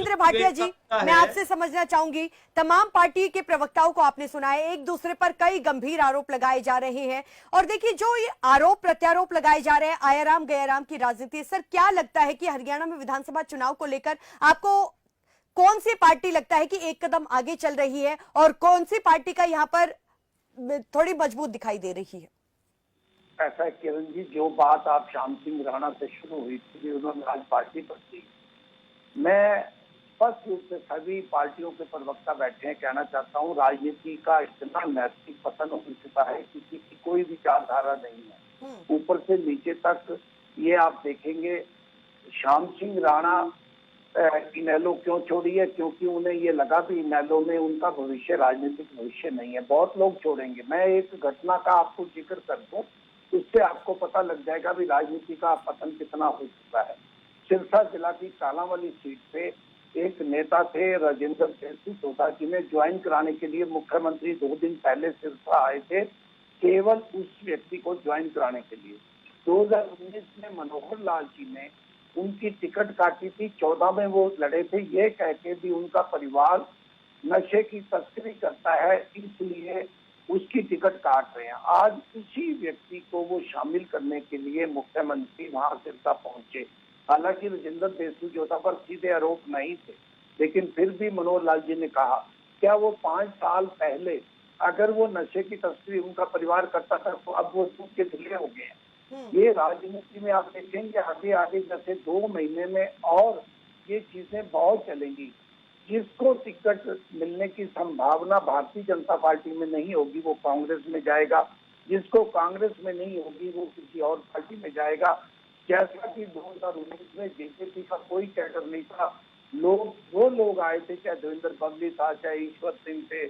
नरेंद्र भाटिया जी, मैं आपसे समझना चाहूंगी, तमाम पार्टी के प्रवक्ताओं को आपने सुना है, एक दूसरे पर कई गंभीर आरोप लगाए जा रहे हैं और देखिए जो ये आरोप प्रत्यारोप लगाए जा रहे हैं, आयाराम गयाराम की राजनीति। सर क्या लगता है कि हरियाणा में विधानसभा चुनाव को लेकर आपको कौन सी पार्टी लगता है कि एक कदम आगे चल रही है और कौन सी पार्टी का यहाँ पर थोड़ी मजबूत दिखाई दे रही है? ऐसा है किरण जी, जो बात आप श्याम सिंह राणा से शुरू हुई थी, उन्होंने आज पार्टी पर की। मैं स्पष्ट रूप से सभी पार्टियों के प्रवक्ता बैठे हैं, कहना चाहता हूँ, राजनीति का इतना नैतिक पतन हो चुका है, किसी की कोई विचारधारा नहीं है, ऊपर से नीचे तक। ये आप देखेंगे, श्याम सिंह राणा इनेलो क्यों छोड़ी है? क्योंकि उन्हें ये लगा कि इनेलो में उनका भविष्य, राजनीतिक भविष्य नहीं है। बहुत लोग छोड़ेंगे। मैं एक घटना का आपको जिक्र कर दूं, उससे आपको पता लग जाएगा भी राजनीति का पतन कितना हो चुका है। सिरसा जिला की कालांवाली सीट पे एक नेता थे राजेंद्र जैसी सोदा, जिन्हें ज्वाइन कराने के लिए मुख्यमंत्री 2 दिन पहले सिरसा आए थे, केवल उस व्यक्ति को ज्वाइन कराने के लिए। 2019 में मनोहर लाल जी ने उनकी टिकट काटी थी, 14 में वो लड़े थे, ये कह के भी उनका परिवार नशे की तस्करी करता है, इसलिए उसकी टिकट काट रहे हैं। आज उसी व्यक्ति को वो शामिल करने के लिए मुख्यमंत्री वहां सिरसा पहुंचे। हालांकि राजेंद्र देशमुख पर सीधे आरोप नहीं थे, लेकिन फिर भी मनोहर लाल जी ने कहा, क्या वो 5 साल पहले अगर वो नशे की तस्करी उनका परिवार करता था तो अब वो दूध के धुले हो गए हैं। ये राजनीति में आप देखेंगे आगे आगे जैसे 2 महीने में और ये चीजें बहुत चलेंगी। जिसको टिकट मिलने की संभावना भारतीय जनता पार्टी में नहीं होगी वो कांग्रेस में जाएगा, जिसको कांग्रेस में नहीं होगी वो किसी और पार्टी में जाएगा। जैसा कि 2019 में जेजेपी का कोई कैडर नहीं था, वो लोग आए थे, चाहे देवेंद्र बबली था, चाहे ईश्वर सिंह थे,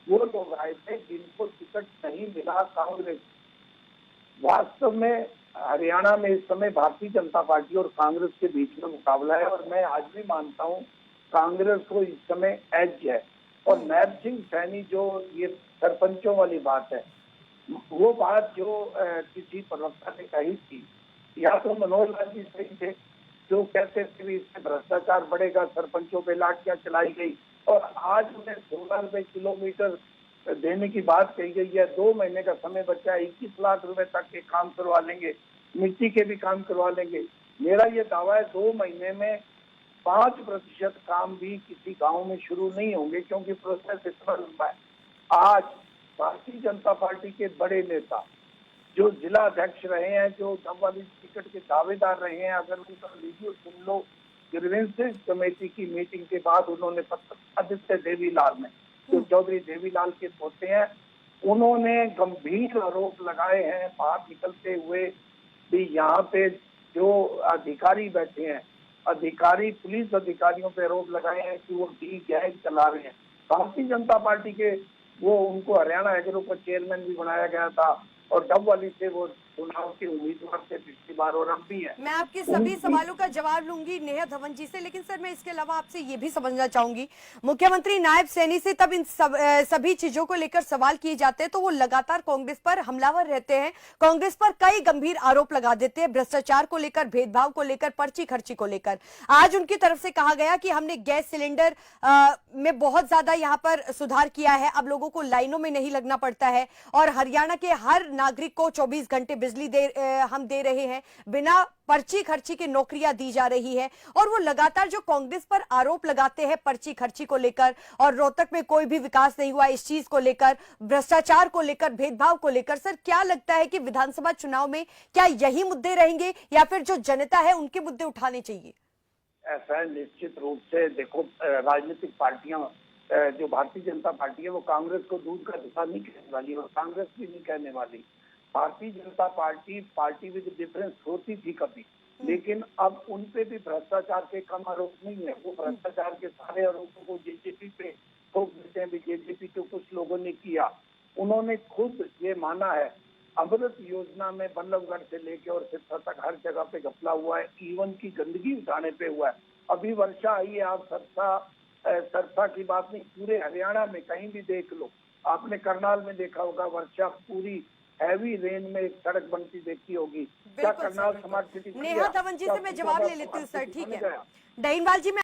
वो लोग आए थे जिनको टिकट नहीं मिला कांग्रेस। वास्तव में हरियाणा में इस समय भारतीय जनता पार्टी और कांग्रेस के बीच में मुकाबला है और मैं आज भी मानता हूं कांग्रेस को इस समय एज है। और नैब सिंह सैनी, जो ये सरपंचों वाली बात है, वो बात जो किसी प्रवक्ता ने कही थी, या तो मनोहर लाल जी सही थे जो कहते थे इससे भ्रष्टाचार बढ़ेगा, सरपंचों पे लाठियां चलाई गई और आज उन्हें 16 रुपए किलोमीटर देने की बात कही गई है। 2 महीने का समय बचा है, 21 लाख रुपए तक के काम करवा लेंगे, मिट्टी के भी काम करवा लेंगे। मेरा ये दावा है 2 महीने में 5% काम भी किसी गांव में शुरू नहीं होंगे, क्योंकि प्रोसेस इतना लंबा है। आज भारतीय जनता पार्टी के बड़े नेता जो जिला अध्यक्ष रहे हैं, जो डबवाली टिकट के दावेदार रहे हैं, अगर उनका वीडियो सुन लो, ग्रीवेंसेस कमेटी की मीटिंग के बाद उन्होंने आदित्य देवीलाल में, जो चौधरी देवीलाल के पोते हैं, उन्होंने गंभीर आरोप लगाए हैं बाहर निकलते हुए भी यहाँ पे जो अधिकारी बैठे हैं, अधिकारी पुलिस अधिकारियों पे आरोप लगाए हैं कि वो डी गैंग चला रहे हैं। भारतीय जनता पार्टी के वो उनको हरियाणा एग्रो का चेयरमैन भी बनाया गया था और डबवाली से वो चुनाव के उम्मीदवार थे पिछली बार और अब भी है। मैं आपके सभी सवालों का जवाब लूंगी नेहा धवन जी से, लेकिन सर मैं इसके अलावा आपसे ये भी समझना चाहूंगी, मुख्यमंत्री नायब सैनी से तब इन सभी चीजों को लेकर सवाल किए जाते हैं तो वो लगातार कांग्रेस पर हमलावर रहते हैं, कांग्रेस पर कई गंभीर आरोप लगा देते हैं, भ्रष्टाचार को लेकर, भेदभाव को लेकर, पर्ची खर्ची को लेकर। आज उनकी तरफ से कहा गया कि हमने गैस सिलेंडर में बहुत ज्यादा यहाँ पर सुधार किया है, अब लोगों को लाइनों में नहीं लगना पड़ता है और हरियाणा के हर नागरिक को 24 घंटे बिजली हम दे रहे हैं, बिना पर्ची खर्ची की नौकरियां दी जा रही है। और वो लगातार जो कांग्रेस पर आरोप लगाते हैं पर्ची खर्ची को लेकर और रोहतक में कोई भी विकास नहीं हुआ इस चीज को लेकर, भ्रष्टाचार को लेकर, भेदभाव को लेकर, सर क्या लगता है कि विधानसभा चुनाव में क्या यही मुद्दे रहेंगे या फिर जो जनता है उनके मुद्दे उठाने चाहिए? ऐसा है, निश्चित रूप से देखो, राजनीतिक पार्टियां, जो भारतीय जनता पार्टी है वो कांग्रेस को दूध का धुआं नहीं कहने वाली और कांग्रेस भी नहीं कहने वाली। Bharatiya Janata party with difference होती थी कभी, लेकिन अब उनपे भी भ्रष्टाचार के कम आरोप नहीं है। वो भ्रष्टाचार के सारे आरोपों को जेजेपी पे ठोक देते हैं। जेजेपी को कुछ लोगों ने किया, उन्होंने खुद ये माना है। अमृत योजना में बल्लभगढ़ से लेके और सिरसा तक हर जगह पे घपला हुआ है, इवन की गंदगी उठाने पे हुआ है। अभी वर्षा आई है, आप सरसा की बात नहीं, पूरे हरियाणा में कहीं भी देख लो, आपने करनाल में देखा होगा वर्षा, पूरी हैवी रेन में एक सड़क बनती देखी होगी। क्या करनाल स्मार्ट सिटी? नेहा धवन जी से मैं जवाब ले लेती हूँ सर, ठीक है। डहीनवाल जी, मैं